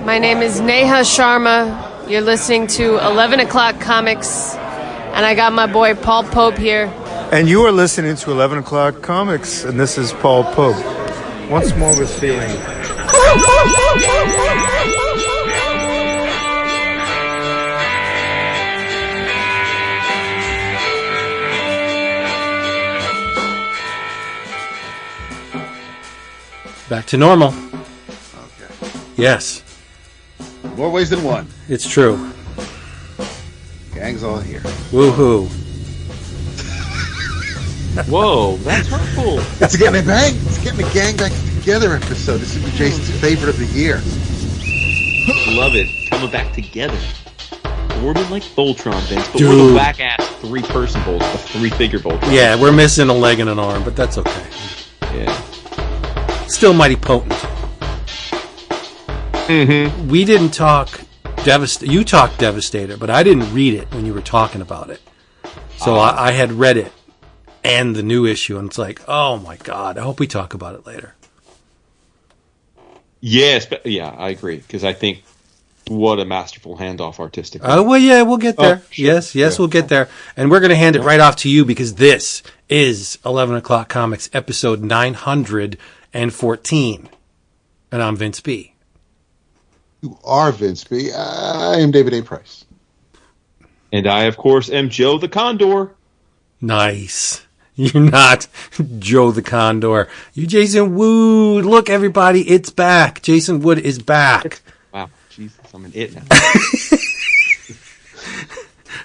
My name is Neha Sharma. You're listening to 11 O'Clock Comics, and I got my boy Paul Pope here. And you are listening to 11 O'Clock Comics, and this is Paul Pope. Once more with feeling. Back to normal. Okay. Yes. More ways than one. It's true. Gang's all here. Woohoo. Whoa, that's hurtful. It's getting a gang back together episode. This is Jason's favorite of the year. Love it. Coming back together. More than like Voltron, Vince, but Dude. we're the whack-ass three-person Voltron, a three-figure Voltron. Yeah, we're missing a leg and an arm, but that's okay. Yeah. Still mighty potent. Mm-hmm. We didn't talk You talked Devastator, but I didn't read it when you were talking about it. So I had read it and the new issue, and it's like, oh my God, I hope we talk about it later. Yes, yeah, I agree, because I think what a masterful handoff artistically. Oh, well, yeah, we'll get there. Oh, sure. Yes, Yeah. we'll get there. And we're going to hand it right off to you because this is 11 O'Clock Comics, episode 914. And I'm Vince B. You are Vince B. I am David A. Price. And I, of course, am Joe the Condor. Nice. You're not Joe the Condor. You're Jason Wood. Look, everybody, it's back. Jason Wood is back. Wow, Jesus, I'm an it now.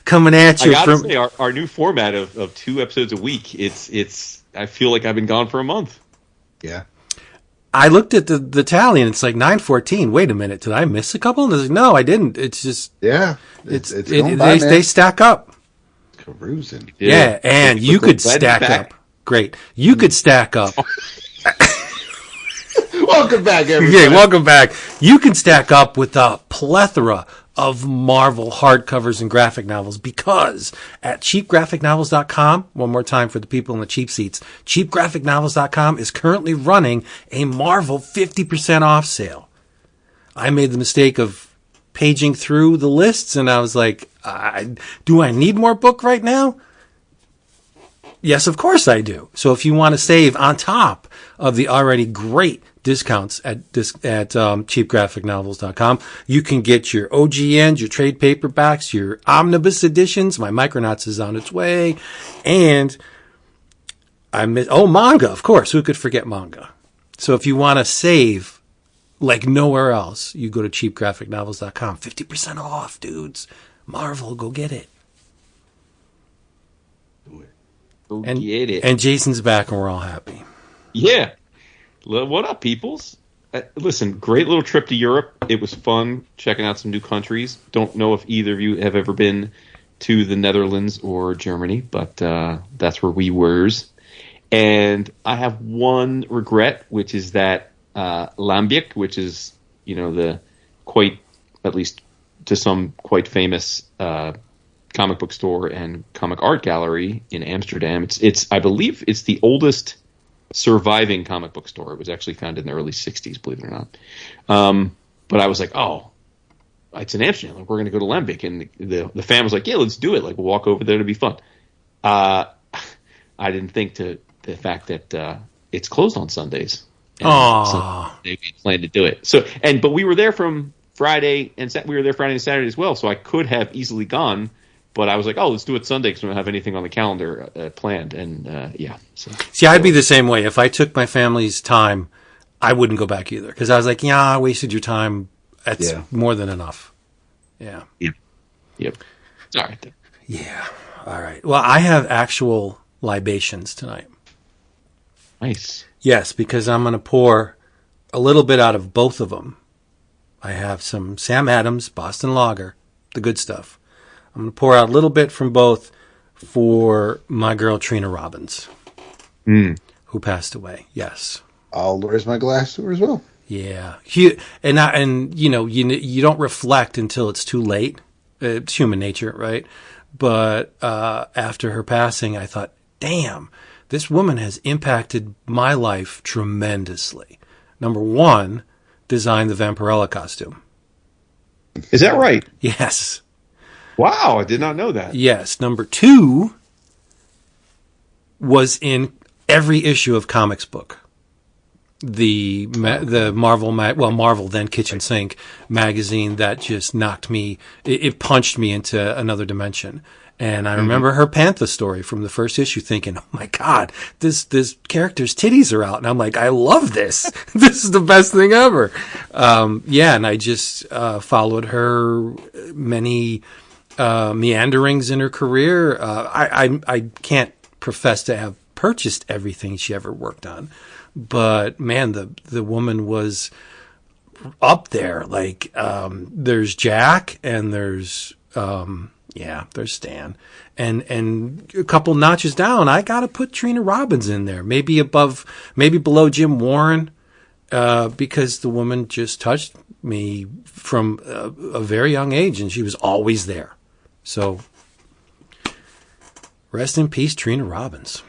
Coming at you I gotta from say, our new format of 2 episodes a week, it's. I feel like I've been gone for a month. Yeah. I looked at the tally and it's like 9:14. Wait a minute, did I miss a couple? And I was like, no, I didn't. It's just Yeah. they stack up. Carousing. Yeah, and you could stack up. Great, you could stack up. Welcome back, everybody. Yeah, welcome back. You can stack up with a plethora of Marvel hardcovers and graphic novels because at cheapgraphicnovels.com, one more time for the people in the cheap seats, cheapgraphicnovels.com is currently running a Marvel 50% off sale. I made the mistake of paging through the lists and I was like, do I need more book right now? Yes, of course I do. So if you want to save on top of the already great discounts at cheapgraphicnovels.com, you can get your OGNs, your trade paperbacks, your omnibus editions. My Micronauts is on its way. And manga, of course. Who could forget manga? So if you want to save like nowhere else, you go to cheapgraphicnovels.com. 50% off, dudes. Marvel, go get it. Go get it. And Jason's back and we're all happy. Yeah. What up, peoples? Listen, great little trip to Europe. It was fun checking out some new countries. Don't know if either of you have ever been to the Netherlands or Germany, but that's where we were. And I have one regret, which is that Lambiek, which is, the quite, at least to some, quite famous comic book store and comic art gallery in Amsterdam. It's I believe it's the oldest surviving comic book store. It was actually founded in the early 60s, believe it or not. But I was like, oh, it's in Amsterdam. Like, we're going to go to Lambiek. And the fan was like, yeah, let's do it. Like, we'll walk over there to be fun. I didn't think to the fact that it's closed on Sundays. Aww. So they planned to do it. But we were there from Friday and Saturday as well. So I could have easily gone. But I was like, oh, let's do it Sunday because we don't have anything on the calendar planned. And, yeah. So. See, I'd be the same way. If I took my family's time, I wouldn't go back either. Because I was like, yeah, I wasted your time. That's more than enough. Yeah. Yep. All right. Then. Yeah. All right. Well, I have actual libations tonight. Nice. Yes, because I'm going to pour a little bit out of both of them. I have some Sam Adams Boston Lager, the good stuff. I'm going to pour out a little bit from both for my girl Trina Robbins, who passed away. Yes. I'll raise my glass to her as well. Yeah. And you don't reflect until it's too late. It's human nature, right? But after her passing, I thought, damn, this woman has impacted my life tremendously. Number one, designed the Vampirella costume. Is that right? Yes. Wow, I did not know that. Yes. Number 2 was in every issue of Comics Book. The Marvel then Kitchen Sink magazine that just knocked me, it punched me into another dimension. And I remember her Panther story from the first issue thinking, oh my God, this character's titties are out. And I'm like, I love this. This is the best thing ever. And I just followed her many meanderings in her career. I can't profess to have purchased everything she ever worked on. But man, the woman was up there. Like, there's Jack and there's Stan. And a couple notches down, I got to put Trina Robbins in there. Maybe below Jim Warren, because the woman just touched me from a very young age and she was always there. So rest in peace, Trina Robbins.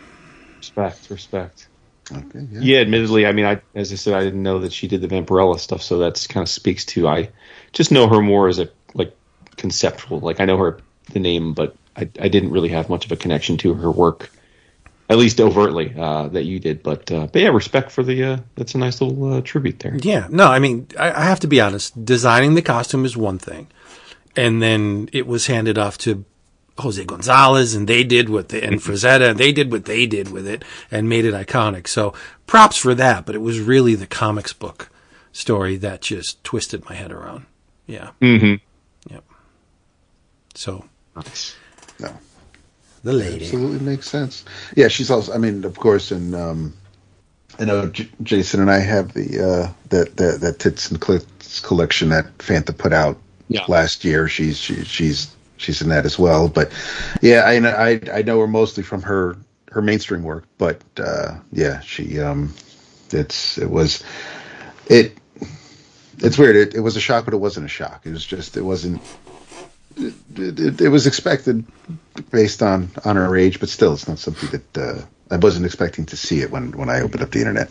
Respect. Okay, yeah, admittedly, I mean, as I said, I didn't know that she did the Vampirella stuff, so that's kind of speaks to, I just know her more as a, like, conceptual, like, I know her, the name, but I didn't really have much of a connection to her work, at least overtly, that you did, but yeah, respect for that's a nice little tribute there. Yeah, no, I mean, I have to be honest, designing the costume is one thing, and then it was handed off to Jose Gonzalez, and they did and Frazetta, and they did what they did with it and made it iconic. So props for that, but it was really the Comics Book story that just twisted my head around. Yeah. Mm-hmm. Yep. So. Nice. No. The lady. Absolutely makes sense. Yeah, she's also, I mean, of course, and I know Jason and I have that Tits and Clits collection that Fanta put out last year. She's in that as well, but yeah, I know her mostly from her mainstream work, but she it's weird. It was a shock, but it wasn't a shock. It was just it was expected based on her age, but still, it's not something that I wasn't expecting to see it when I opened up the internet.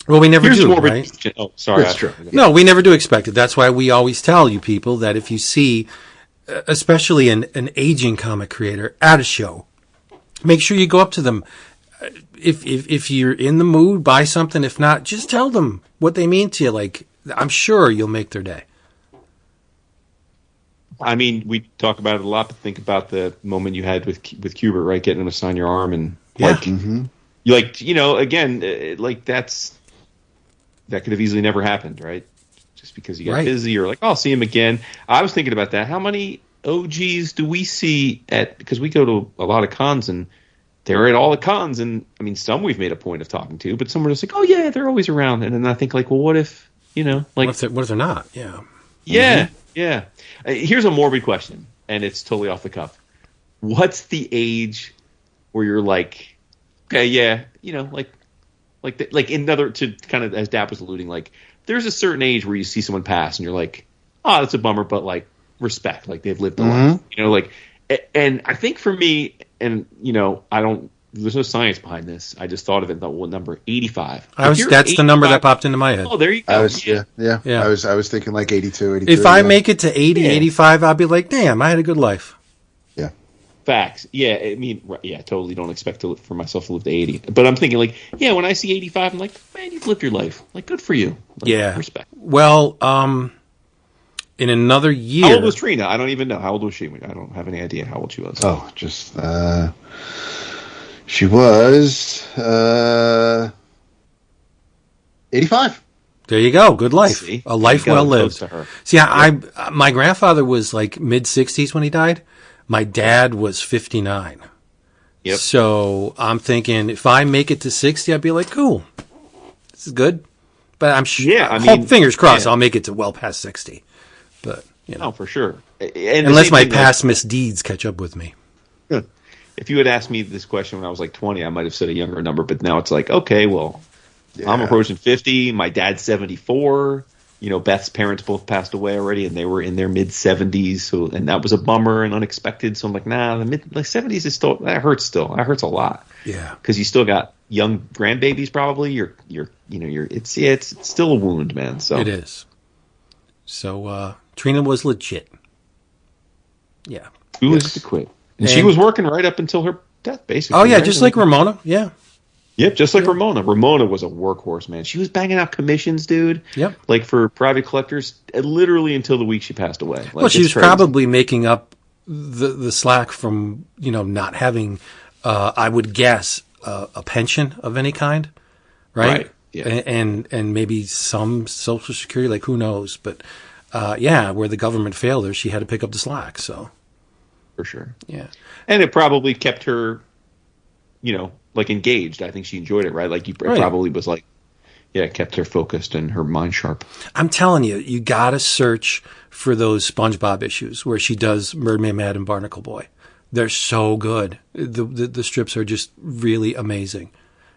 Well, we never do, right? Oh, sorry. That's true. No, we never do expect it. That's why we always tell you people that if you see, especially an aging comic creator at a show, make sure you go up to them. If you're in the mood, buy something. If not, just tell them what they mean to you. Like, I'm sure you'll make their day. I mean, we talk about it a lot, but think about the moment you had with Kubert, right? Getting him to sign your arm, and you again, like that could have easily never happened, right? Just because you got busy, or like, oh, I'll see him again. I was thinking about that. How many OGs do we see because we go to a lot of cons, and they're at all the cons, and I mean, some we've made a point of talking to, but some are just like, oh yeah, they're always around, and then I think like, well, what if, like, what if they're not? Yeah. Yeah. Yeah. Here's a morbid question, and it's totally off the cuff. What's the age where you're like, okay, yeah, like another, to kind of, as Dap was alluding, like, there's a certain age where you see someone pass, and you're like, oh, that's a bummer, but like, respect, like they've lived a life, like, and I think for me, and there's no science behind this. I just thought of it. What number? 85. That's the number that popped into my head. Oh, there you go. I was thinking like 82, 83. If I make it to 80, 85, I'll be like, damn, I had a good life. Yeah. Facts. Yeah. I mean, yeah. Totally don't expect for myself to live to 80. But I'm thinking like, yeah. When I see 85, I'm like, man, you've lived your life. Like, good for you. Like, respect. Well, in another year. How old was Trina? I don't even know. How old was she? I don't have any idea how old she was. Oh, just. She was 85. There you go. Good life. See? A life well lived. See, my grandfather was like mid-60s when he died. My dad was 59. Yep. So I'm thinking if I make it to 60, I'd be like, cool. This is good. But I'm sure. Yeah, I mean, fingers crossed, I'll make it to well past 60. But, Oh, for sure. And unless my past misdeeds catch up with me. If you had asked me this question when I was like 20, I might have said a younger number, but now it's like, okay, well, I'm approaching 50. My dad's 74. Beth's parents both passed away already, and they were in their mid-70s. So, and that was a bummer and unexpected. So I'm like, nah, the mid-70s is still, that hurts still. That hurts a lot. Yeah. Because you still got young grandbabies probably. It's still a wound, man. So it is. So, Trina was legit. Yeah. Too legit to quit. And she was working right up until her death, basically. Oh, yeah, right? just like Ramona. Yeah. Yep, just like Ramona. Ramona was a workhorse, man. She was banging out commissions, dude. Yep. Like for private collectors, literally until the week she passed away. Like, well, she was crazy. probably making up the slack from, not having, I would guess, a pension of any kind, right? Yeah. And maybe some Social Security, like who knows? But where the government failed her, she had to pick up the slack. So for sure, yeah. And it probably kept her, like engaged. I think she enjoyed it, right? Like it probably was like, kept her focused and her mind sharp. I'm telling you, you gotta search for those SpongeBob issues where she does Mermaid Mad and Barnacle Boy. They're so good. The strips are just really amazing.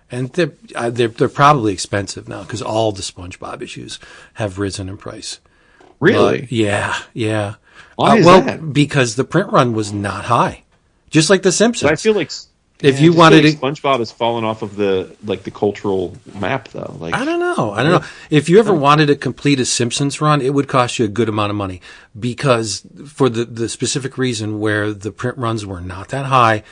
And they're probably expensive now because all the SpongeBob issues have risen in price. Really? Yeah. Why is that? Because the print run was not high, just like The Simpsons. But I feel like if you wanted to, SpongeBob has fallen off of the cultural map, though. Like I don't know. If you ever wanted to complete a Simpsons run, it would cost you a good amount of money because for the specific reason where the print runs were not that high.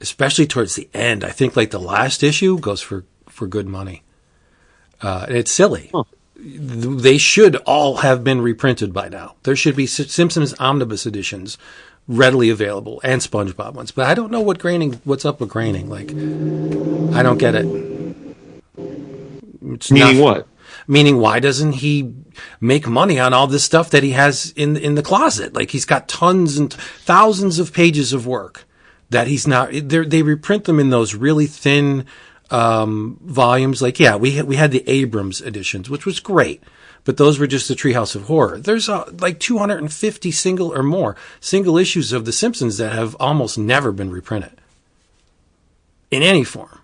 Especially towards the end, I think like the last issue goes for good money. It's silly. Huh. They should all have been reprinted by now. There should be Simpsons omnibus editions readily available and SpongeBob ones. But I don't know what's up with Groening. Like, I don't get it. Meaning what? Meaning, why doesn't he make money on all this stuff that he has in the closet? Like, he's got tons and thousands of pages of work. That he's not. They reprint them in those really thin volumes. Like, we had the Abrams editions, which was great, but those were just the Treehouse of Horror. There's like 250 single issues of The Simpsons that have almost never been reprinted in any form.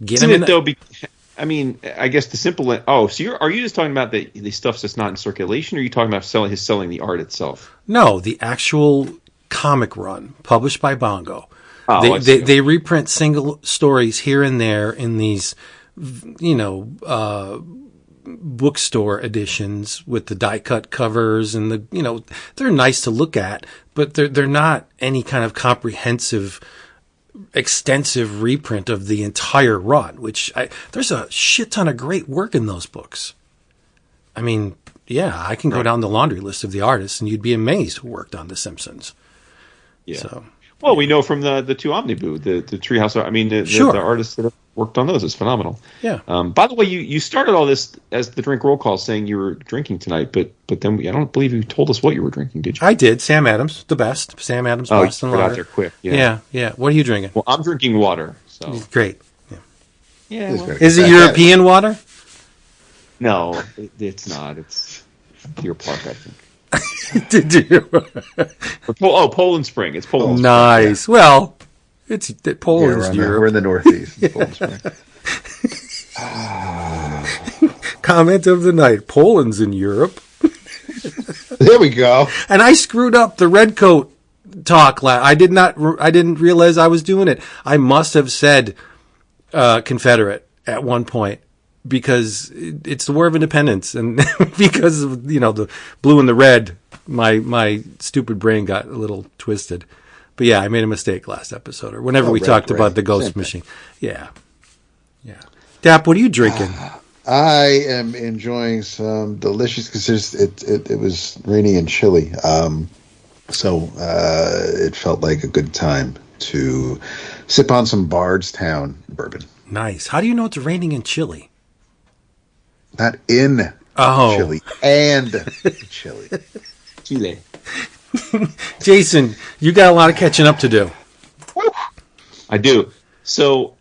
Isn't it though? I guess the simple. So are you just talking about the stuff that's not in circulation, or are you talking about selling the art itself? No, the actual comic run published by Bongo. They reprint single stories here and there in these, bookstore editions with the die cut covers and they're nice to look at, but they're not any kind of comprehensive, extensive reprint of the entire run. There's a shit ton of great work in those books. I mean, I can go down the laundry list of the artists, and you'd be amazed who worked on The Simpsons. Yeah. So, well, we know from the two Omniboo, the Treehouse. The artists that have worked on those is phenomenal. Yeah. By the way, you started all this as the drink roll call, saying you were drinking tonight, but then I don't believe you told us what you were drinking. Did you? I did. Sam Adams, the best. Sam Adams Boston Lager. Out there quick. Yeah. What are you drinking? Well, I'm drinking water. So great. Yeah. Is it European water? No, it's not. It's Deer Park, I think. Poland Spring. It's Poland. Nice. Spring. Well, it's Poland's Europe. We're in the Northeast. Poland Spring. Comment of the night: Poland's in Europe. There we go. And I screwed up the red coat talk. I didn't realize I was doing it. I must have said Confederate at one point. Because it's the War of Independence, and because of the blue and the red, my stupid brain got a little twisted. But I made a mistake last episode, or whenever we talked about the Ghost Machine. Yeah. Dap, what are you drinking? I am enjoying some delicious, because it was rainy and chilly, so it felt like a good time to sip on some Bardstown bourbon. Nice. How do you know it's raining and chilly? Not in Chile, and Chile. Jason, you got a lot of catching up to do. I do. So,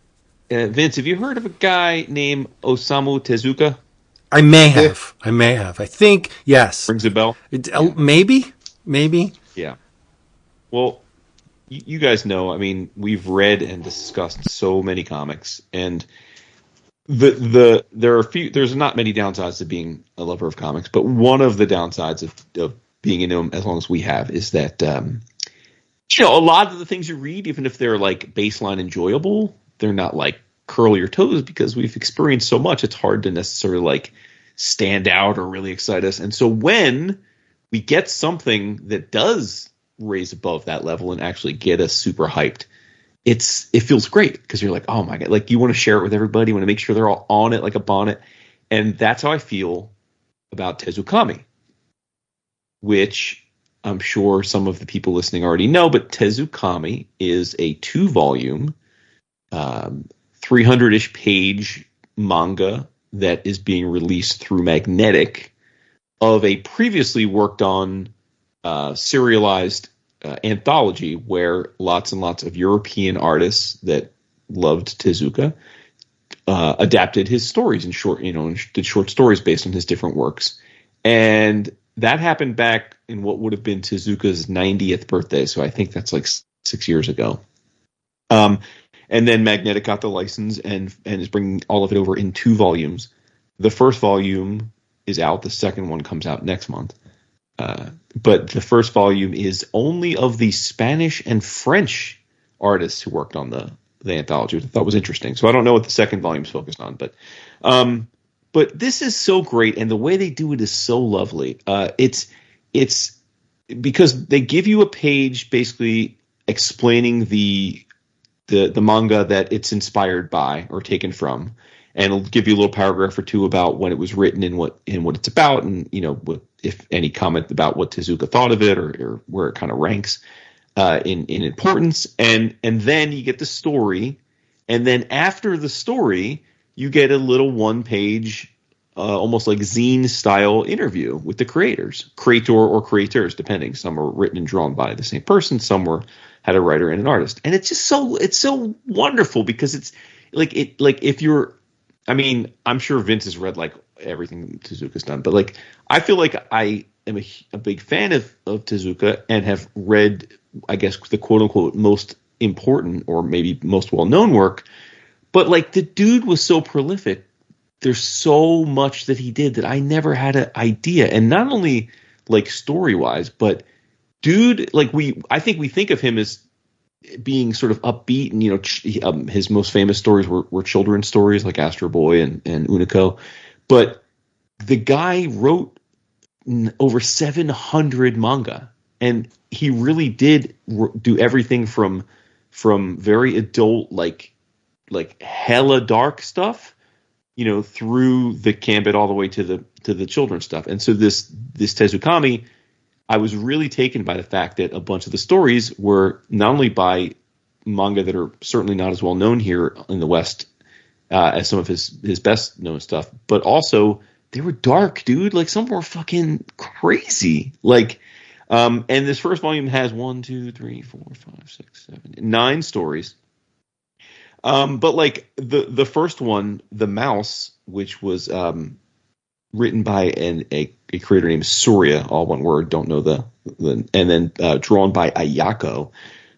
Vince, have you heard of a guy named Osamu Tezuka? I may have. I think, yes. Rings a bell? Maybe. Yeah. Well, you guys know, we've read and discussed so many comics, and there's not many downsides to being a lover of comics, but one of the downsides of being into them as long as we have is that a lot of the things you read, even if they're like baseline enjoyable, they're not like curl your toes because we've experienced so much. It's hard to necessarily like stand out or really excite us. And so when we get something that does raise above that level and actually get us super hyped, it feels great because you're like, oh my God, like you want to share it with everybody, you want to make sure they're all on it like a bonnet. And that's how I feel about Tezucomi, which I'm sure some of the people listening already know, but Tezucomi is a 2-volume, 300-ish page manga that is being released through Magnetic of a previously worked on serialized anthology where lots and lots of European artists that loved Tezuka adapted his stories in short, and did short stories based on his different works. And that happened back in what would have been Tezuka's 90th birthday. So I think that's like 6 years ago. And then Magnetic got the license and is bringing all of it over in 2 volumes. The first volume is out. The second one comes out next month. But the first volume is only of the Spanish and French artists who worked on the anthology, which I thought was interesting. So I don't know what the second volume is focused on, but this is so great, and the way they do it is so lovely. It's because they give you a page basically explaining the manga that it's inspired by or taken from, and it'll give you a little paragraph or two about when it was written and what it's about, and what, if any, comment about what Tezuka thought of it or where it kind of ranks in importance, and then you get the story, and then after the story you get a little 1-page almost like zine style interview with the creator or creators, depending. Some are written and drawn by the same person, some had a writer and an artist, and it's just so wonderful because it's like if you're, I mean, I'm sure Vince has read like everything Tezuka's done, but like I feel like I am a big fan of Tezuka and have read, I guess, the quote unquote most important or maybe most well known work. But like the dude was so prolific. There's so much that he did that I never had an idea. And not only like story wise, but dude, like I think we think of him as being sort of upbeat, and his most famous stories were children's stories like Astro Boy and Unico. But the guy wrote over 700 manga, and he really did do everything from very adult, like hella dark stuff, through the Gambit all the way to the children's stuff. And so this Tezucomi, I was really taken by the fact that a bunch of the stories were not only by manga that are certainly not as well known here in the West as some of his best known stuff, but also they were dark, dude. Like some were fucking crazy. Like, and this first volume has 1, 2, 3, 4, 5, 6, 7, 9 stories. But like the first one, The Mouse, which was written by a creator named Surya, all one word, don't know the and then drawn by Ayako.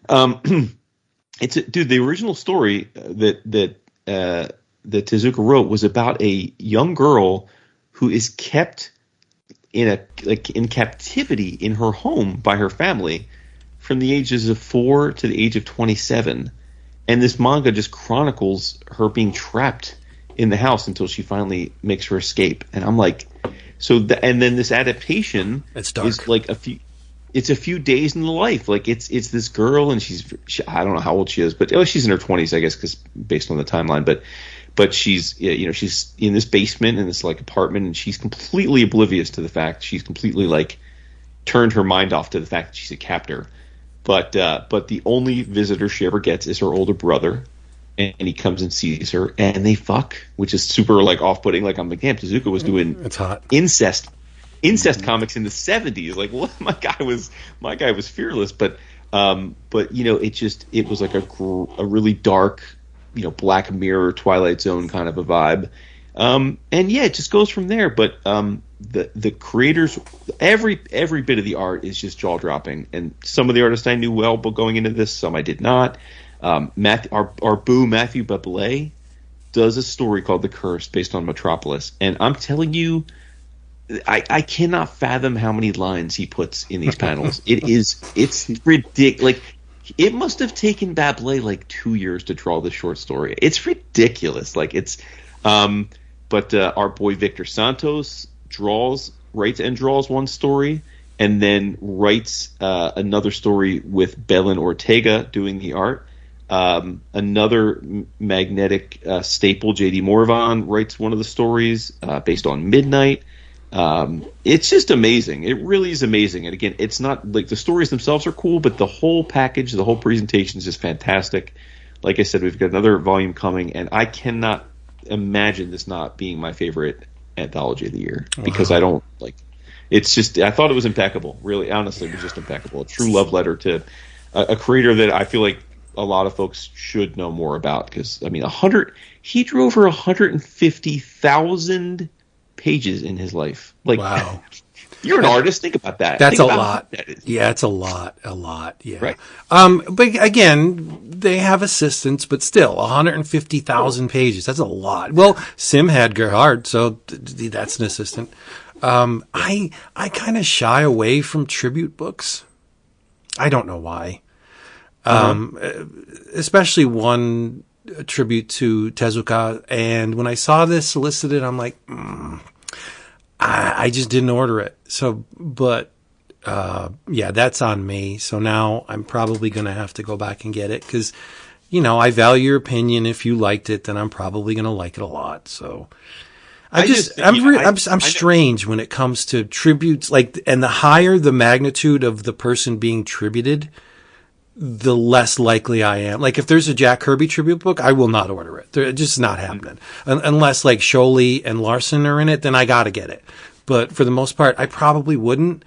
The original story that Tezuka wrote was about a young girl who is kept in captivity in her home by her family from the ages of 4 to the age of 27. And this manga just chronicles her being trapped in the house until she finally makes her escape. And I'm like, and then this adaptation is like a few days in the life. Like it's this girl, and I don't know how old she is, but she's in her 20s, I guess, because based on the timeline. But she's she's in this basement in this like apartment, and she's completely oblivious to the fact. She's completely like turned her mind off to the fact that she's a captor. But the only visitor she ever gets is her older brother, and he comes and sees her, and they fuck, which is super like off-putting. Like I'm like, damn, Tezuka was doing it's hot incest comics in the 70s. Like, what? My guy was fearless. But it was like a really dark, Black Mirror, Twilight Zone kind of a vibe. And yeah, it just goes from there. But the creators, every bit of the art is just jaw dropping. And some of the artists I knew well, but going into this, some I did not. Our boo Matthew Babelet does a story called The Curse based on Metropolis, and I'm telling you, I cannot fathom how many lines he puts in these panels. It's ridiculous. Like, it must have taken Babelet like 2 years to draw this short story. It's ridiculous. Like but our boy Victor Santos writes and draws one story, and then writes another story with Belen Ortega doing the art. Another magnetic staple, J.D. Morvan, writes one of the stories based on Midnight. It's just amazing. It really is amazing. And again, it's not like the stories themselves are cool, but the whole package, the whole presentation is just fantastic. Like I said, we've got another volume coming, and I cannot imagine this not being my favorite anthology of the year, because I don't like. It's just, I thought it was impeccable. Really, honestly, it was just impeccable. A true love letter to a creator that I feel like a lot of folks should know more about, because I mean, he drew over 150,000 pages in his life. Like, wow. You're an artist. Think about that. That's Think a about lot. That is. Yeah, it's a lot. Yeah. Right. But again, they have assistants, but still, 150,000 pages. That's a lot. Well, Sim had Gerhard, so that's an assistant. I kind of shy away from tribute books. I don't know why. Especially one tribute to Tezuka. And when I saw this solicited, I'm like, I just didn't order it. So, but, yeah, that's on me. So now I'm probably going to have to go back and get it, because, I value your opinion. If you liked it, then I'm probably going to like it a lot. So I'm strange when it comes to tributes, and the higher the magnitude of the person being tributed, the less likely I am. Like, if there's a Jack Kirby tribute book, I will not order it. It's just not happening. Unless, like, Scholey and Larson are in it, then I gotta get it. But for the most part, I probably wouldn't.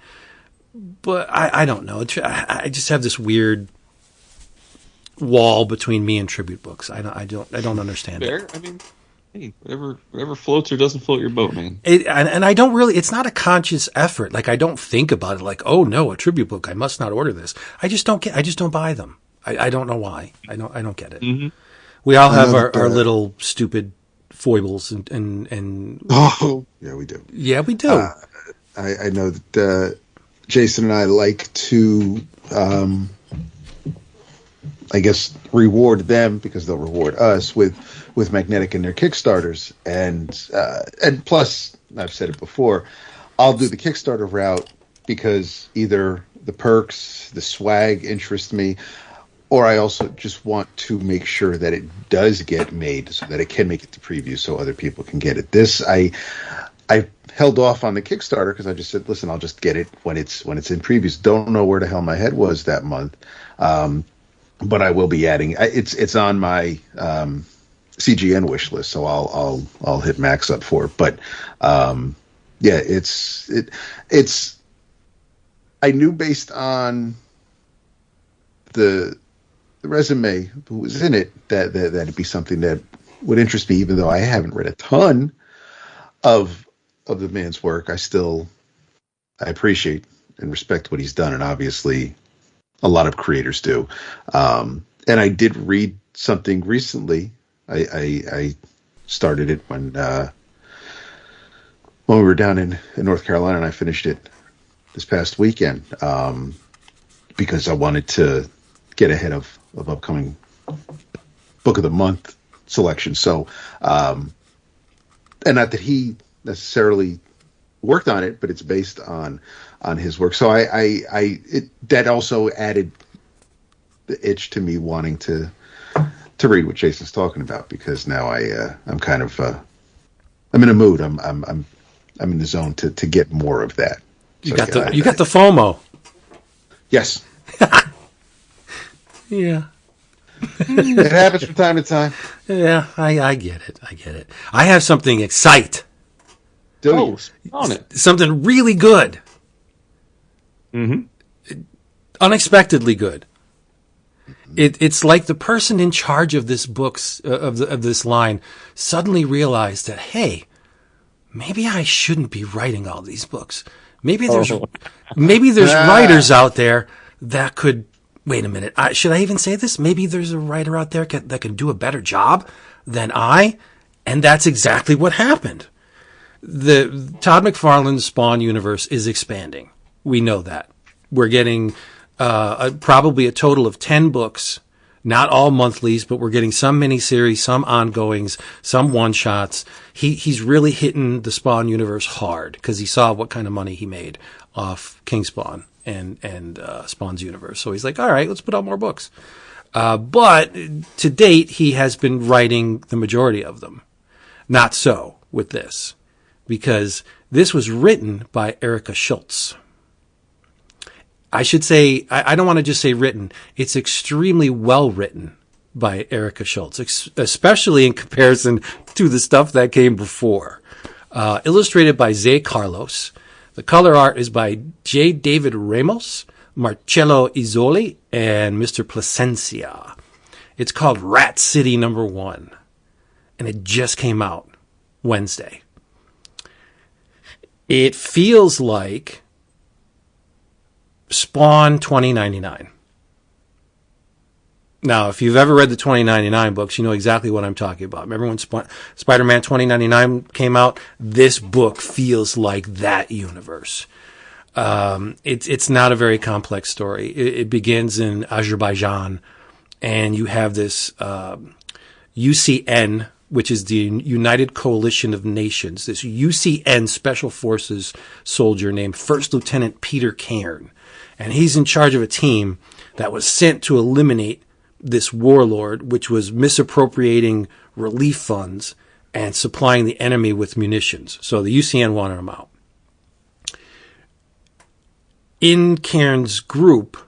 But I don't know. I just have this weird wall between me and tribute books. I don't understand it. Fair. I mean, hey, whatever floats or doesn't float your boat, man. And I don't really, it's not a conscious effort. Like, I don't think about it like, oh no, a tribute book, I must not order this. I just don't buy them. I don't know why. I don't get it. Mm-hmm. We all have our little stupid foibles and oh yeah, we do. Yeah, we do. I know that Jason and I like to I guess reward them, because they'll reward us with Magnetic and their Kickstarters, and plus, I've said it before, I'll do the Kickstarter route because either the perks, the swag interest me, or I also just want to make sure that it does get made so that it can make it to preview so other people can get it. This I held off on the Kickstarter because I just said, listen, I'll just get it when it's in previews. Don't know where the hell my head was that month. But I will be adding. It's on my CGN wish list, so I'll hit Max up for it. But yeah, it's. I knew based on the resume who was in it that it'd be something that would interest me, even though I haven't read a ton of the man's work. I appreciate and respect what he's done, and obviously a lot of creators do. And I did read something recently. I started it when we were down in North Carolina, and I finished it this past weekend because I wanted to get ahead of upcoming Book of the Month selection. So, and not that he necessarily worked on it, but it's based on his work. So that also added the itch to me wanting to read what Jason's talking about, because now I'm kind of I'm in a mood. I'm in the zone to get more of that. You got the FOMO. Yes. Yeah. It happens from time to time. Yeah, I get it. I have something excite. On it. Something really good. Mm-hmm. Unexpectedly good. It's like the person in charge of this books of this line suddenly realized that, hey, maybe I shouldn't be writing all these books. Maybe there's writers out there that could. Wait a minute. Should I even say this? Maybe there's a writer out there that can do a better job than I, and that's exactly what happened. The Todd McFarlane's Spawn universe is expanding. We know that. We're getting probably a total of 10 books Not all monthlies, but we're getting some miniseries, some ongoings, some one-shots. He's really hitting the Spawn universe hard because he saw what kind of money he made off King Spawn and Spawn's universe. So he's like, all right, let's put out more books. But to date, he has been writing the majority of them. Not so with this, because this was written by Erica Schultz. I should say, I don't want to just say written. It's extremely well written by Erica Schultz, especially in comparison to the stuff that came before. Illustrated by Zé Carlos. The color art is by J. David Ramos, Marcello Izzoli, and Mr. Placencia. It's called Rat City #1, and it just came out Wednesday. It feels like Spawn 2099. Now, if you've ever read the 2099 books, you know exactly what I'm talking about. Remember when Spider-Man 2099 came out? This book feels like that universe. It's not a very complex story. It begins in Azerbaijan, and you have this UCN, which is the United Coalition of Nations, this UCN Special Forces soldier named First Lieutenant Peter Cairn. And he's in charge of a team that was sent to eliminate this warlord, which was misappropriating relief funds and supplying the enemy with munitions. So the UCN wanted him out. In Cairn's group,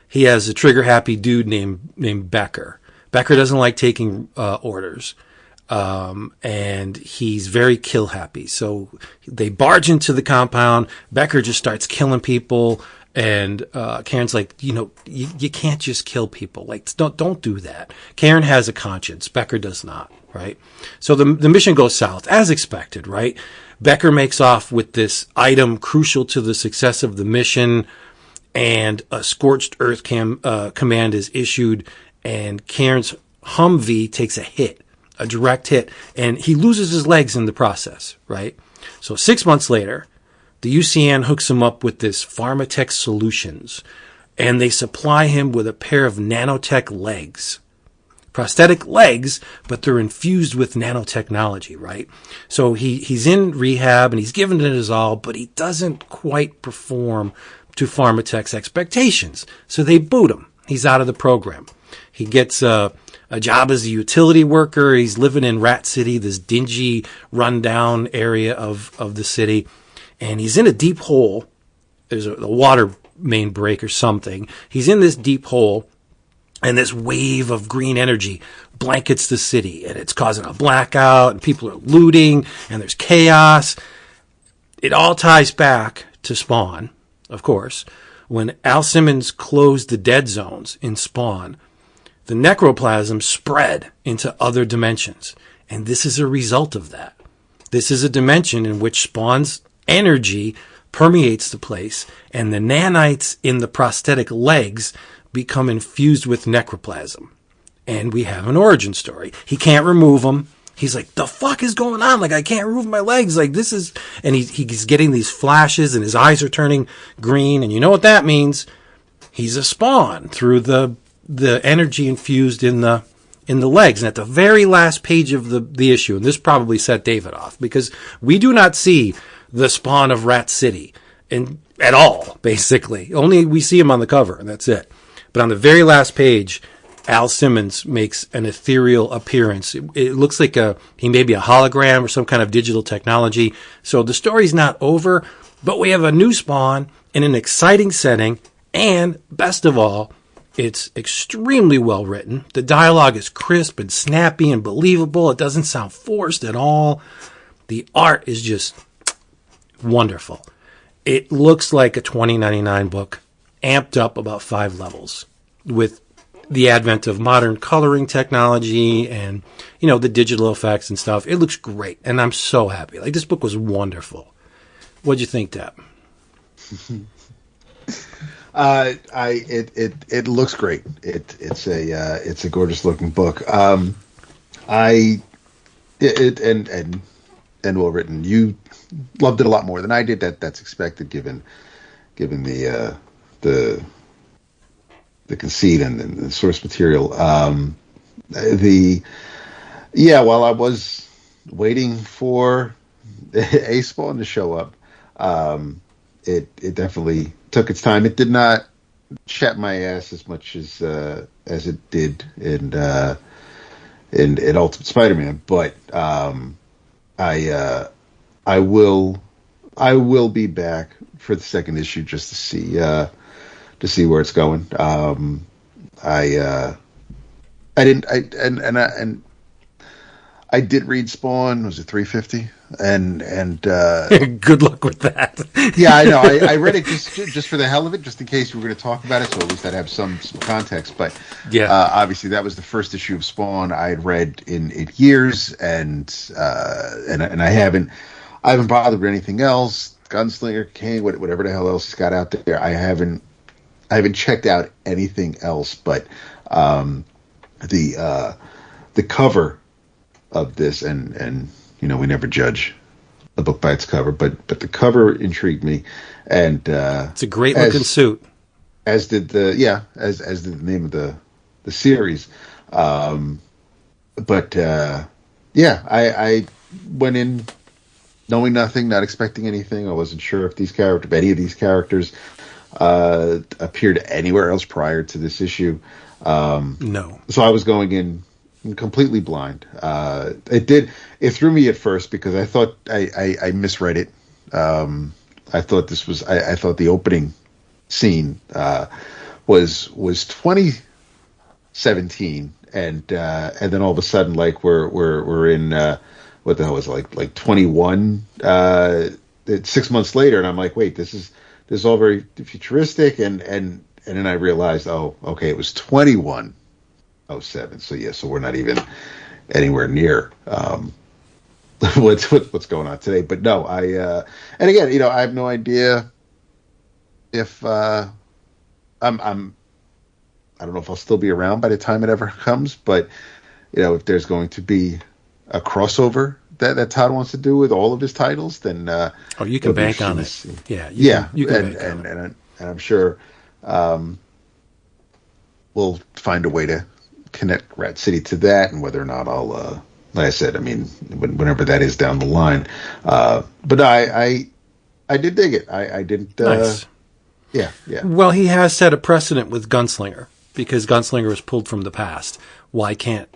he has a trigger-happy dude named Becker. Becker doesn't like taking orders, and he's very kill-happy. So they barge into the compound. Becker just starts killing people. And Cairn's like, you can't just kill people. Like, don't do that. Cairn has a conscience. Becker does not, right? So the mission goes south, as expected, right? Becker makes off with this item crucial to the success of the mission, and a scorched earth command is issued, and Cairn's Humvee takes a direct hit, and he loses his legs in the process, right? So 6 months later, the UCN hooks him up with this Pharmatech Solutions, and they supply him with a pair of nanotech legs. Prosthetic legs, but they're infused with nanotechnology, right? So he's in rehab, and he's given it his all, but he doesn't quite perform to Pharmatech's expectations. So they boot him. He's out of the program. He gets a job as a utility worker. He's living in Rat City, this dingy, rundown area of the city. And he's in a deep hole. There's a water main break or something. He's in this deep hole, and this wave of green energy blankets the city, and it's causing a blackout, and people are looting, and there's chaos. It all ties back to Spawn, of course. When Al Simmons closed the dead zones in Spawn, the necroplasm spread into other dimensions, and this is a result of that. This is a dimension in which Spawn's energy permeates the place, and the nanites in the prosthetic legs become infused with necroplasm. And we have an origin story. He can't remove them. He's like, the fuck is going on? Like, I can't remove my legs. Like, this is... And he's getting these flashes, and his eyes are turning green. And you know what that means? He's a Spawn through the energy infused in the legs. And at the very last page of the issue, and this probably set David off, because we do not see the Spawn of Rat City at all, basically. Only we see him on the cover, and that's it. But on the very last page, Al Simmons makes an ethereal appearance. It looks like he may be a hologram or some kind of digital technology. So the story's not over, but we have a new Spawn in an exciting setting, and best of all, it's extremely well written. The dialogue is crisp and snappy and believable. It doesn't sound forced at all. The art is just wonderful. It looks like a 2099 book, amped up about 5 levels, with the advent of modern coloring technology and, the digital effects and stuff. It looks great, and I'm so happy. Like, this book was wonderful. What'd you think, Deb? It looks great. It's a gorgeous looking book. And well written. You loved it a lot more than I did. That's expected given the conceit and the source material. While I was waiting for a Spawn to show up, it definitely took its time. It did not chat my ass as much as it did in Ultimate Spider-Man, but I will be back for the second issue just to see where it's going. I did read Spawn. Was it 350? And good luck with that. Yeah, I know. I read it just for the hell of it, just in case we were going to talk about it. So at least I'd have some context. But obviously that was the first issue of Spawn I had read in years, and I haven't bothered with anything else. Gunslinger, King, whatever the hell else he's got out there. I haven't checked out anything else. But the cover of this, and we never judge a book by its cover, but the cover intrigued me, and it's a great looking suit, as did the name of the series. I went in knowing nothing, not expecting anything. I wasn't sure if any of these characters appeared anywhere else prior to this issue. No, so I was going in completely blind. It threw me at first because I thought I misread it. I thought the opening scene was 2017, and then all of a sudden, like we're in what the hell was it, like 21 6 months later, and I'm like, wait, this is all very futuristic, and then I realized, oh, okay, it was 2107. So we're not even anywhere near what's going on today. But no, and again, I have no idea if I don't know if I'll still be around by the time it ever comes, but if there's going to be a crossover that Todd wants to do with all of his titles, then you can bank on it. You can bank on it. And I'm sure we'll find a way to connect Rat City to that, and whether or not I'll, like I said, I mean, whenever that is down the line. But I did dig it. I didn't. Nice. Yeah. Well, he has set a precedent with Gunslinger, because Gunslinger was pulled from the past. Why can't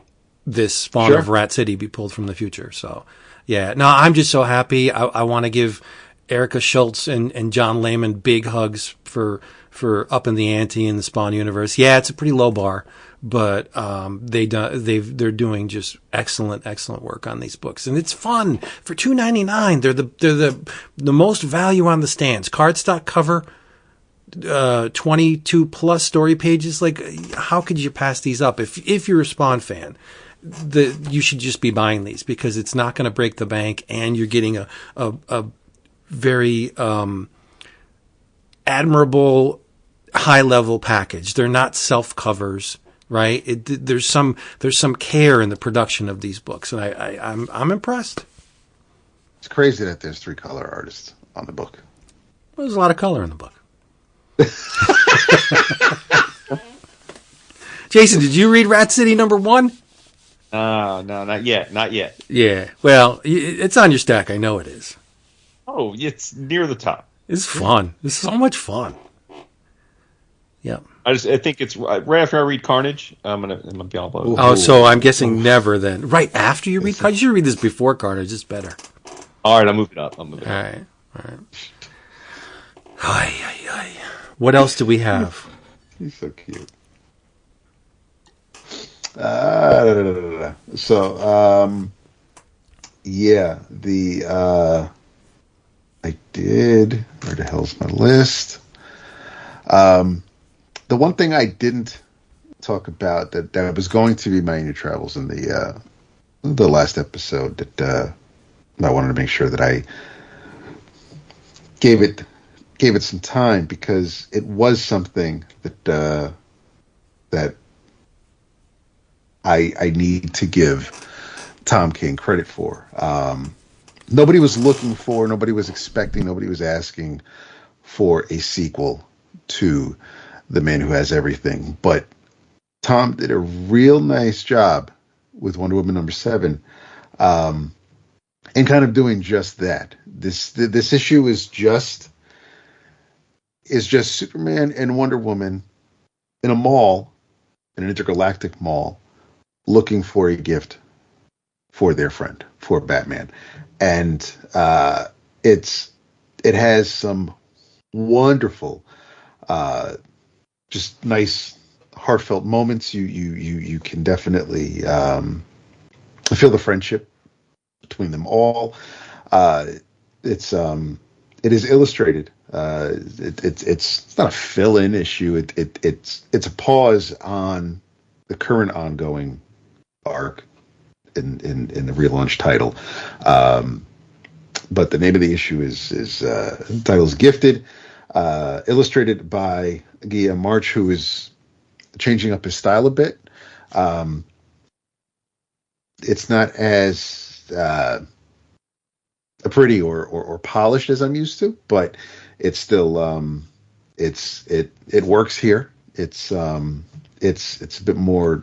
this Spawn of Rat City be pulled from the future? So, yeah. No, I'm just so happy. I want to give Erica Schultz and John Layman big hugs for upping the ante in the Spawn universe. Yeah, it's a pretty low bar, but they're doing just excellent work on these books, and it's fun. For $2.99, they're the most value on the stands. Cardstock cover, 22 plus story pages. Like, how could you pass these up? If you're a Spawn fan, you should just be buying these, because it's not going to break the bank, and you're getting a very admirable high level package. They're not self covers, right? There's some care in the production of these books, and I'm impressed. It's crazy that there's 3 color artists on the book. Well, there's a lot of color in the book. Jason, did you read Rat City #1? No, not yet. Yeah, well, it's on your stack. I know it is. Oh, it's near the top. It's fun. It's so much fun. Yeah. I think it's right after I read Carnage. I'm gonna be all about it. Oh, so I'm guessing never then. Right after you read Carnage? You should read this before Carnage. It's better. All right, I'll move it up. All right. Ay. What else do we have? He's so cute. I did. Where the hell's my list? The one thing I didn't talk about that was going to be my new travels in the last episode that I wanted to make sure that I gave it some time, because it was something that I need to give Tom King credit for. Nobody was looking for, nobody was expecting, nobody was asking for a sequel to the man who has everything. But Tom did a real nice job with Wonder Woman #7, in kind of doing just that. This issue is just Superman and Wonder Woman in a mall, in an intergalactic mall, looking for a gift for their friend, for Batman. And it has some wonderful, just nice, heartfelt moments. You can definitely feel the friendship between them all. It is illustrated. It's not a fill-in issue. It's a pause on the current ongoing arc in the relaunch title. But the name of the issue the title is Gifted, illustrated by Guillaume March, who is changing up his style a bit. It's not as pretty or polished as I'm used to, but it's still it works here. It's a bit more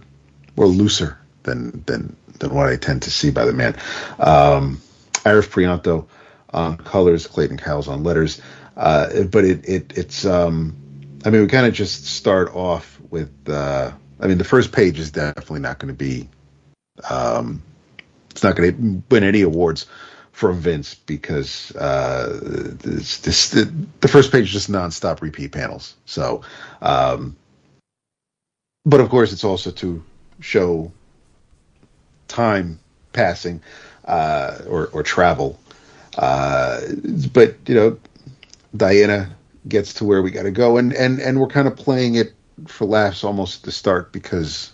looser than what I tend to see by the man. Arif Prianto on colors, Clayton Cowles on letters. But it's we kind of just start off with the first page is definitely not going to be it's not going to win any awards from Vince, because the first page is just nonstop repeat panels. So but of course it's also to show time passing or travel. But Diana gets to where we got to go, and we're kind of playing it for laughs almost at the start, because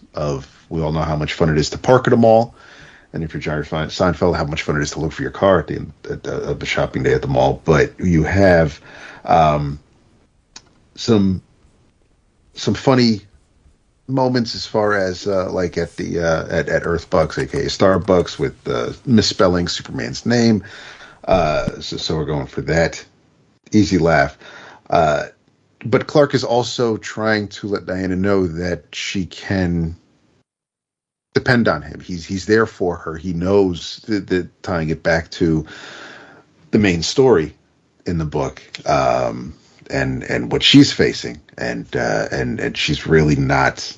we all know how much fun it is to park at a mall, and if you're Jerry Seinfeld, how much fun it is to look for your car at the end of the shopping day at the mall. But you have some funny moments as far as like at the at Earthbucks, aka Starbucks, with misspelling Superman's name. So we're going for that easy laugh. But Clark is also trying to let Diana know that she can depend on him. He's there for her. He knows that tying it back to the main story in the book, and what she's facing, and she's really not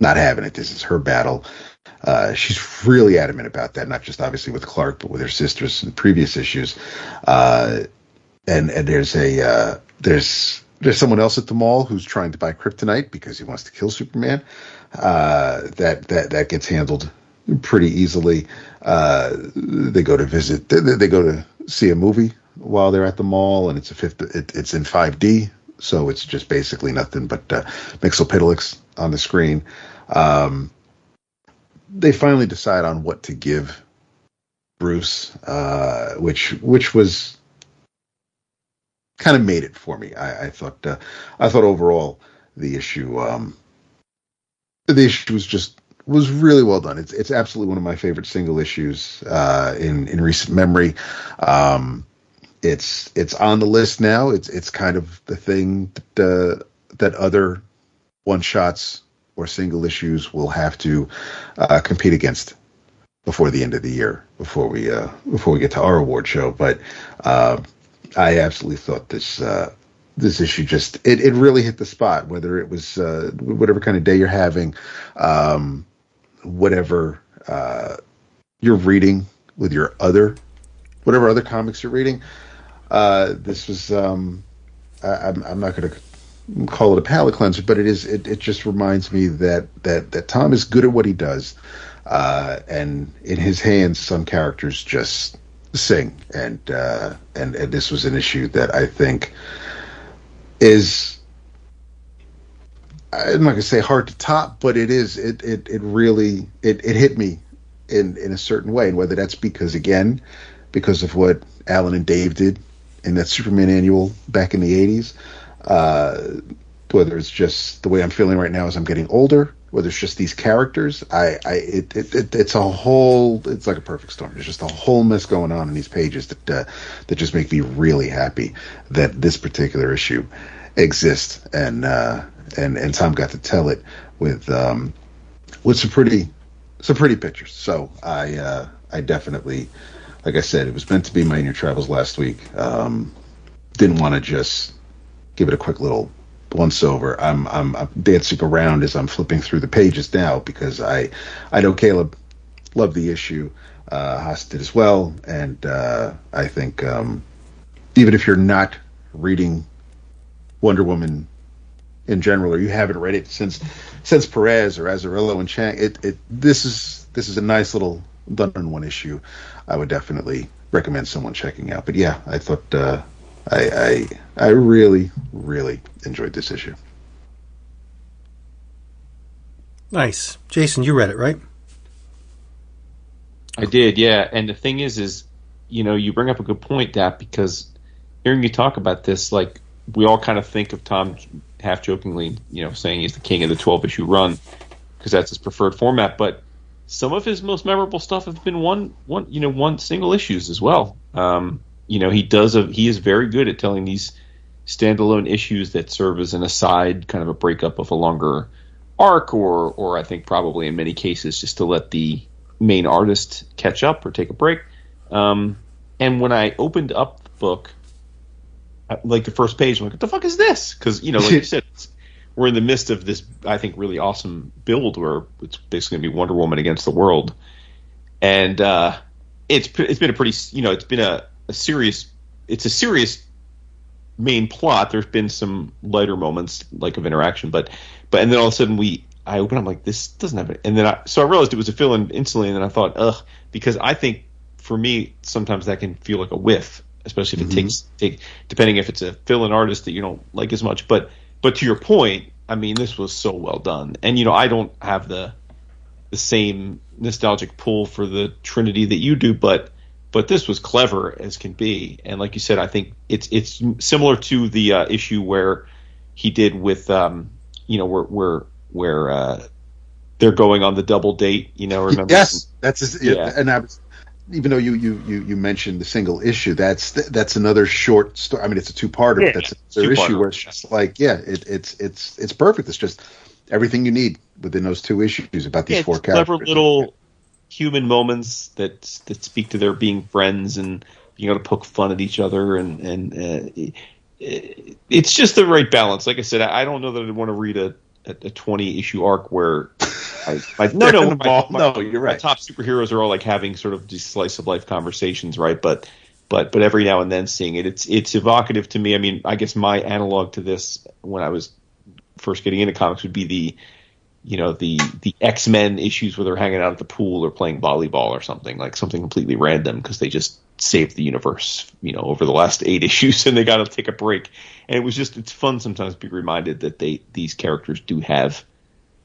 having it. This is her battle. She's really adamant about that, not just obviously with Clark, but with her sisters in previous issues. And there's someone else at the mall who's trying to buy kryptonite because he wants to kill Superman. That gets handled pretty easily. They go to see a movie while they're at the mall, and it's in 5D, so it's just basically nothing but Mxyzptlk on the screen. They finally decide on what to give Bruce, which was kind of made it for me. I thought overall the issue was really well done. It's absolutely one of my favorite single issues in recent memory. It's on the list now. It's kind of the thing that other one shots or single issues will have to compete against before the end of the year, before we get to our award show. But I absolutely thought this issue just it really hit the spot. Whether it was whatever kind of day you're having, whatever you're reading with your whatever other comics you're reading, this was I'm not going to call it a palate cleanser, but it just reminds me that Tom is good at what he does, and in his hands some characters just sing, and this was an issue that I think is, I'm not gonna say hard to top, but it really hit me in a certain way, and whether that's because of what Alan and Dave did in that Superman annual back in the 80s, whether it's just the way I'm feeling right now as I'm getting older, whether it's just these characters, it's like a perfect storm. There's just a whole mess going on in these pages that just make me really happy that this particular issue exist, and Tom got to tell it with some pretty pictures. So I definitely, like I said, it was meant to be my In Your Travels last week. Didn't want to just give it a quick little once over. I'm dancing around as I'm flipping through the pages now because I know Caleb loved the issue. Haas did as well, and I think even if you're not reading Wonder Woman in general, or you haven't read it since Perez or Azzarello and Chang, this is a nice little done-in-one issue. I would definitely recommend someone checking out. But yeah, I thought I really enjoyed this issue. Nice. Jason, you read it, right? I did, yeah. And the thing is, you bring up a good point, Dap, because hearing you talk about this, like, we all kind of think of Tom half jokingly, saying he's the king of the 12-issue run because that's his preferred format. But some of his most memorable stuff have been one single issues as well. He is very good at telling these standalone issues that serve as an aside, kind of a breakup of a longer arc, or I think probably in many cases just to let the main artist catch up or take a break. And when I opened up the book, like the first page, I'm like, what the fuck is this? Because, like you said, we're in the midst of this, I think, really awesome build where it's basically going to be Wonder Woman against the world. And it's been a pretty, it's been a serious main plot. There's been some lighter moments, like, of interaction, but and then all of a sudden I open, I'm like, this doesn't have it. And then I realized it was a fill-in instantly, and then I thought, ugh, because I think for me, sometimes that can feel like a whiff, especially if it takes depending if it's a fill-in artist that you don't like as much. But to your point, I mean, this was so well done. And, I don't have the same nostalgic pull for the Trinity that you do, but this was clever as can be. And like you said, I think it's similar to the issue where he did with, where they're going on the double date, remember? Yes, and I was, even though you mentioned the single issue, that's another short story. I mean, it's a two-parter. Yeah, that's another issue where it's just like, it's perfect. It's just everything you need within those two issues about these four characters. Clever little human moments that speak to their being friends and being able to poke fun at each other, and it's just the right balance. Like I said, I don't know that I'd want to read a 20-issue arc where no, you're right. My top superheroes are all like having sort of these slice of life conversations, right? But every now and then seeing it, it's evocative to me. I mean, I guess my analog to this when I was first getting into comics would be the X-Men issues where they're hanging out at the pool or playing volleyball or something, like something completely random because they just saved the universe, over the last 8 issues and they got to take a break. And it's fun sometimes to be reminded that these characters do have,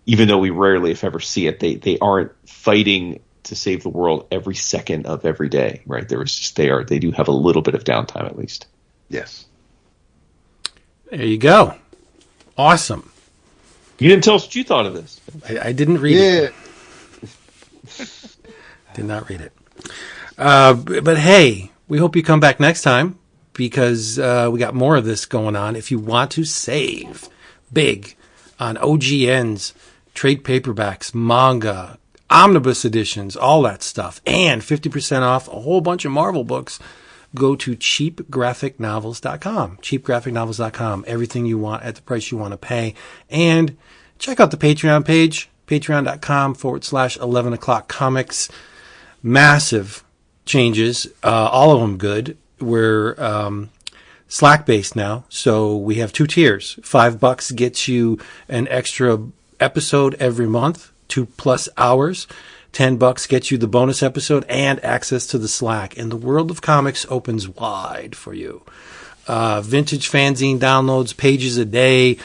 even though we rarely, if ever, see it, they aren't fighting to save the world every second of every day, right? They do have a little bit of downtime at least. Yes. There you go. Awesome. You didn't tell us what you thought of this. I didn't read it. Did not read it. But hey, we hope you come back next time because we got more of this going on. If you want to save big on OGNs, trade paperbacks, manga, omnibus editions, all that stuff, and 50% off a whole bunch of Marvel books, go to cheapgraphicnovels.com. cheapgraphicnovels.com. Everything you want at the price you want to pay. And check out the Patreon page, patreon.com/11 o'clock comics. Massive changes, all of them good. We're Slack based now, so we have 2 tiers. $5 gets you an extra episode every month, 2+ hours. $10 gets you the bonus episode and access to the Slack. And the world of comics opens wide for you. Vintage fanzine downloads, pages a day,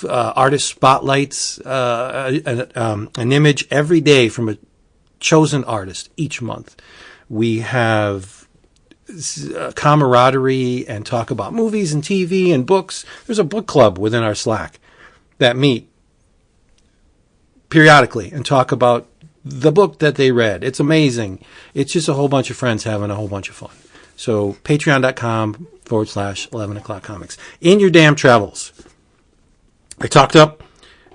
artist spotlights, an image every day from a chosen artist each month. We have camaraderie and talk about movies and TV and books. There's a book club within our Slack that meet periodically and talk about the book that they read. It's amazing. It's just a whole bunch of friends having a whole bunch of fun. So patreon.com/11 o'clock comics. In your damn travels. I talked up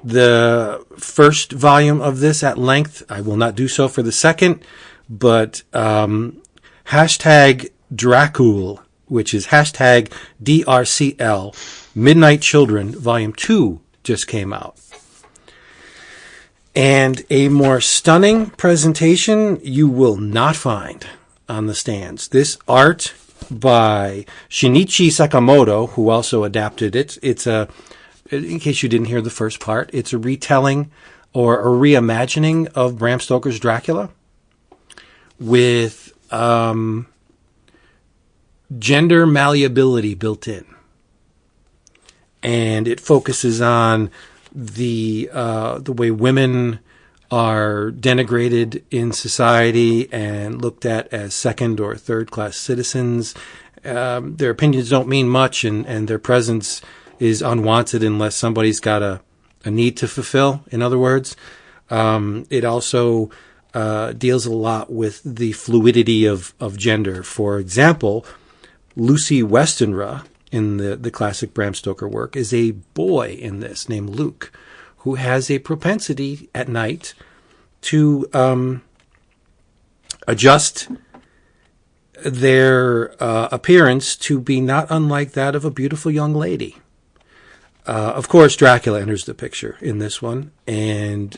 the first volume of this at length. I will not do so for the second, but hashtag Dracul, which is hashtag DRCL, Midnight Children, Volume 2 just came out. And a more stunning presentation you will not find on the stands. This art by Shinichi Sakamoto, who also adapted it. It's in case you didn't hear the first part, it's a retelling or a reimagining of Bram Stoker's Dracula with gender malleability built in. And it focuses on the way women are denigrated in society and looked at as second or third class citizens. Their opinions don't mean much, and their presence is unwanted unless somebody's got a need to fulfill. In other words, it also deals a lot with the fluidity of gender. For example, Lucy Westenra in the classic Bram Stoker work is a boy in this named Luke, who has a propensity at night to adjust their appearance to be not unlike that of a beautiful young lady. Of course, Dracula enters the picture in this one, and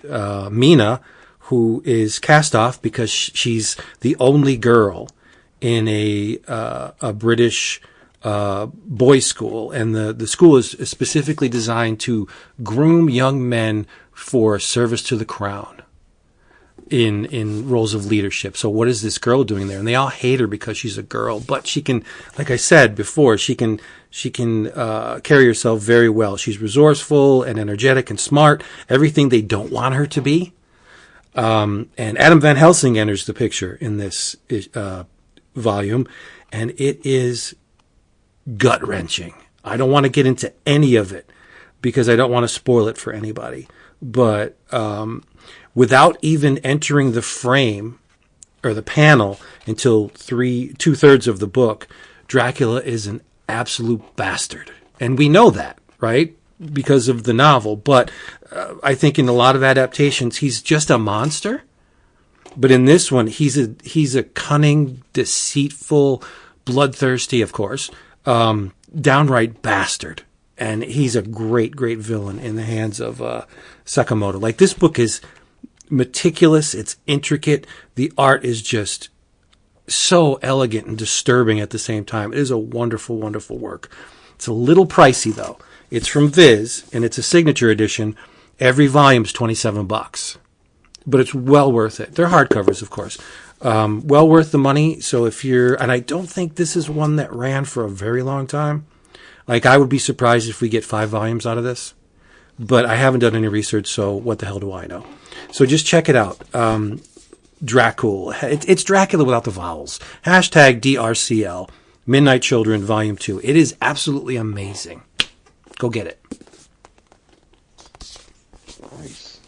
Mina, who is cast off because she's the only girl in a British boys' school, and the school is specifically designed to groom young men for service to the crown in roles of leadership. So what is this girl doing there? And they all hate her because she's a girl, but she can, like I said before, she can carry herself very well. She's resourceful and energetic and smart, everything they don't want her to be. And Adam Van Helsing enters the picture in this volume, and it is gut-wrenching. I don't want to get into any of it because I don't want to spoil it for anybody. But without even entering the frame or the panel until 2/3 of the book, Dracula is an absolute bastard. And we know that, right? Because of the novel. But I think in a lot of adaptations, he's just a monster. But in this one, he's a cunning, deceitful, bloodthirsty, of course, downright bastard. And he's a great, great villain in the hands of Sakamoto. Like, this book is meticulous. It's intricate. The art is just so elegant and disturbing at the same time. It is a wonderful, wonderful work. It's a little pricey, though. It's from Viz, and it's a signature edition. Every volume's $27. But it's well worth it. They're hardcovers, of course. Well worth the money. So and I don't think this is one that ran for a very long time. Like, I would be surprised if we get 5 volumes out of this. But I haven't done any research, so what the hell do I know? So just check it out. Dracul. It's Dracula without the vowels. Hashtag DRCL. Midnight Children, Volume 2. It is absolutely amazing. Go get it. Nice.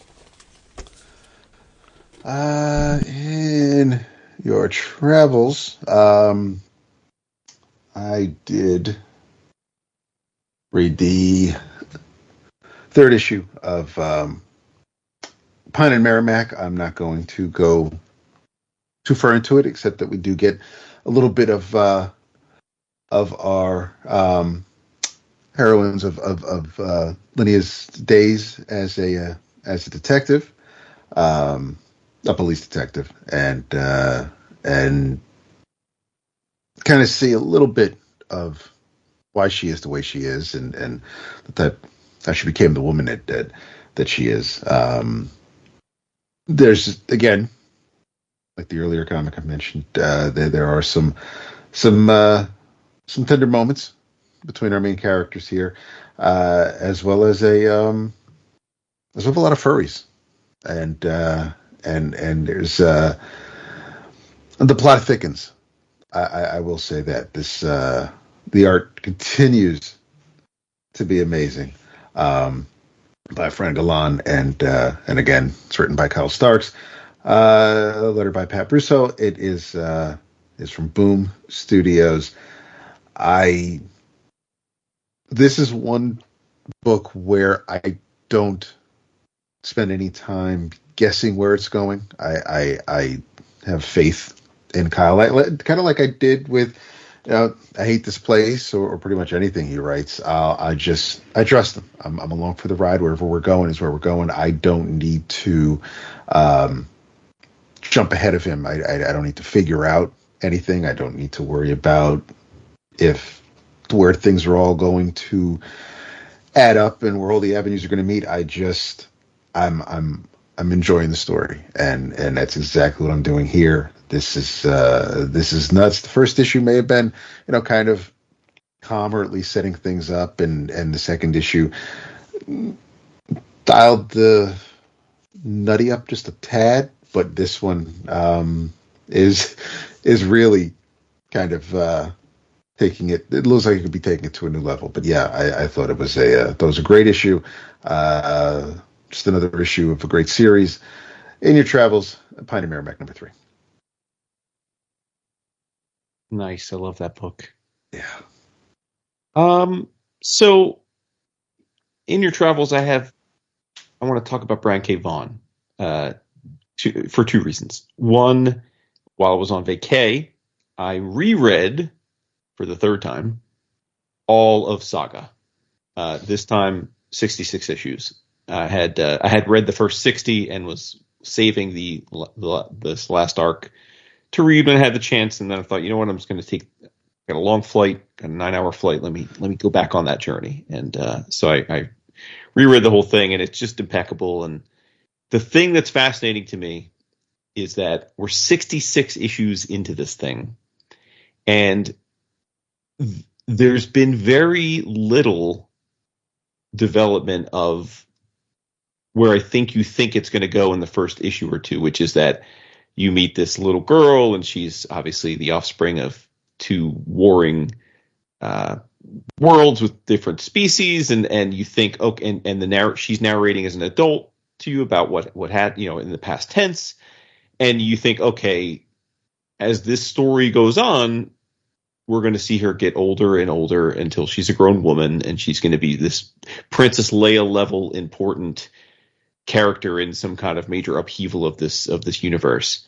In your travels, I did read the 3rd issue of Pine and Merrimac. I'm not going to go too far into it, except that we do get a little bit of our heroines of Linnea's days as a detective, a police detective, and kind of see a little bit of why she is the way she is, and that how she became the woman that she is. There's, again, like the earlier comic I mentioned, there are some tender moments between our main characters here, as well as a lot of furries, and there's the plot thickens. I will say that this the art continues to be amazing. By Fran Galan, and again, it's written by Kyle Starks, lettered by Pat Russo. It is from Boom Studios. This is one book where I don't spend any time guessing where it's going. I have faith in Kyle, kind of like I did with, I Hate This Place or pretty much anything he writes. I trust him. I'm along for the ride. Wherever we're going is where we're going. I don't need to jump ahead of him. I don't need to figure out anything. I don't need to worry about where things are all going to add up and where all the avenues are going to meet. I'm enjoying the story, and that's exactly what I'm doing here. This is nuts. The first issue may have been, kind of calm, or at least setting things up, and the second issue dialed the nutty up just a tad, but this one is really kind of taking it. It looks like it could be taking it to a new level. But yeah, I thought it was a great issue. Just another issue of a great series. In your travels, Pine and Merrimac #3. Nice. I love that book. Yeah. So in your travels, I want to talk about Brian K. Vaughan for two reasons. One, while I was on vacay, I reread for the third time all of Saga. This time, 66 issues. I had read the first 60 and was saving this last arc to read when I had the chance, and then I thought, you know what, I'm just going to got a long flight, got a 9-hour flight. Let me go back on that journey, and so I reread the whole thing, and it's just impeccable. And the thing that's fascinating to me is that we're 66 issues into this thing, and there's been very little development of where I think you think it's going to go in the first issue or two, which is that you meet this little girl, and she's obviously the offspring of two warring worlds with different species, and you think, okay, and she's narrating as an adult to you about what had, in the past tense, and you think, okay, as this story goes on, we're going to see her get older and older until she's a grown woman, and she's going to be this Princess Leia level important character in some kind of major upheaval of this universe.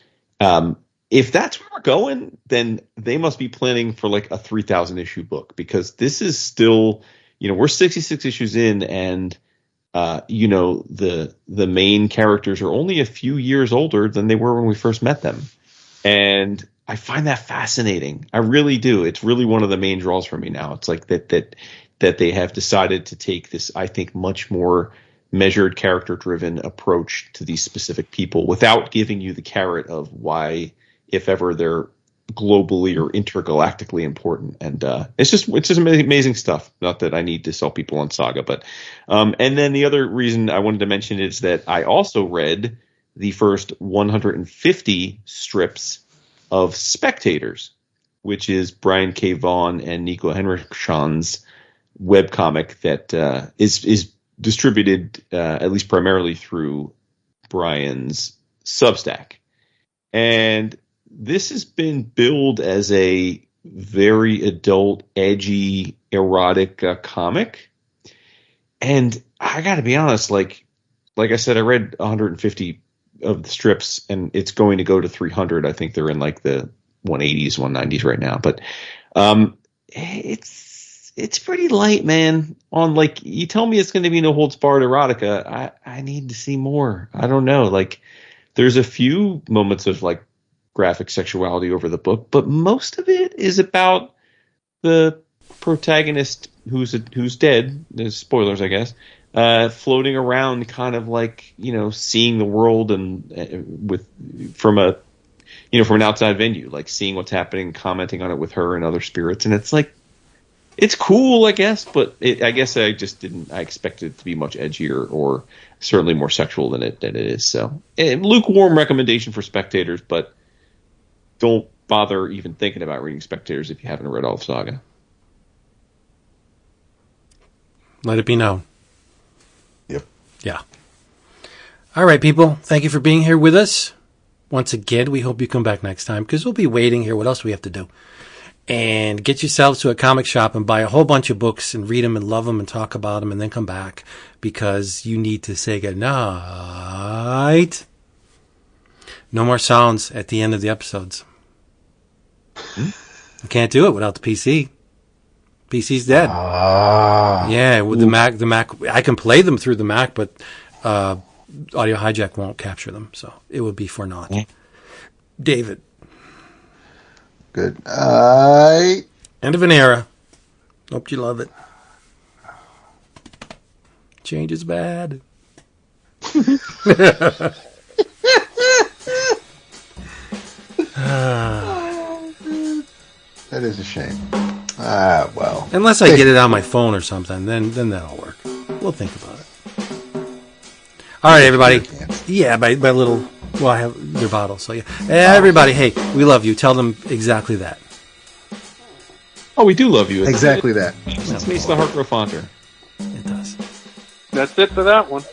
If that's where we're going, then they must be planning for like a 3,000 issue book, because this is still, we're 66 issues in, and the main characters are only a few years older than they were when we first met them, and I find that fascinating. I really do. It's really one of the main draws for me now. It's like that they have decided to take this, I think, much more measured, character-driven approach to these specific people without giving you the carrot of why, if ever, they're globally or intergalactically important. And it's just amazing stuff. Not that I need to sell people on Saga, but and then the other reason I wanted to mention is that I also read the first 150 strips of Spectators, which is Brian K. Vaughan and Nico Henrichsen's webcomic that is distributed at least primarily through Brian's Substack. And this has been billed as a very adult, edgy, erotic comic. And I got to be honest, like I said, I read 150 of the strips, and it's going to go to 300. I think they're in like the 180s, 190s right now. But it's pretty light, man. On like, you tell me it's going to be no holds barred erotica. I need to see more. I don't know. Like, there's a few moments of like graphic sexuality over the book, but most of it is about the protagonist who's dead. There's spoilers, I guess. Floating around, kind of like, seeing the world and from an outside venue, like seeing what's happening, commenting on it with her and other spirits, and it's like, it's cool, I guess, but I guess I just didn't. I expected it to be much edgier or certainly more sexual than it is. So, lukewarm recommendation for Spectators, but don't bother even thinking about reading Spectators if you haven't read all of Saga. Let it be known. Yep. Yeah. All right, people. Thank you for being here with us. Once again, we hope you come back next time, because we'll be waiting here. What else do we have to do? and get yourselves to a comic shop and buy a whole bunch of books and read them and love them and talk about them and then come back because you need to say goodnight. No more sounds at the end of the episodes. You can't do it without the PC. PC's dead. Yeah, with the Mac, I can play them through the Mac, but Audio Hijack won't capture them, so it would be for naught. David. Good night. End of an era. Hope you love it. Change is bad. That is a shame. Well. Unless I get it on my phone or something, then that'll work. We'll think about it. All right, everybody. Yeah, by little. Well, I have their bottle, so yeah. Everybody, hey, we love you. Tell them exactly that. Oh, we do love you. Exactly that. It makes the heart grow fonder. It does. That's it for that one.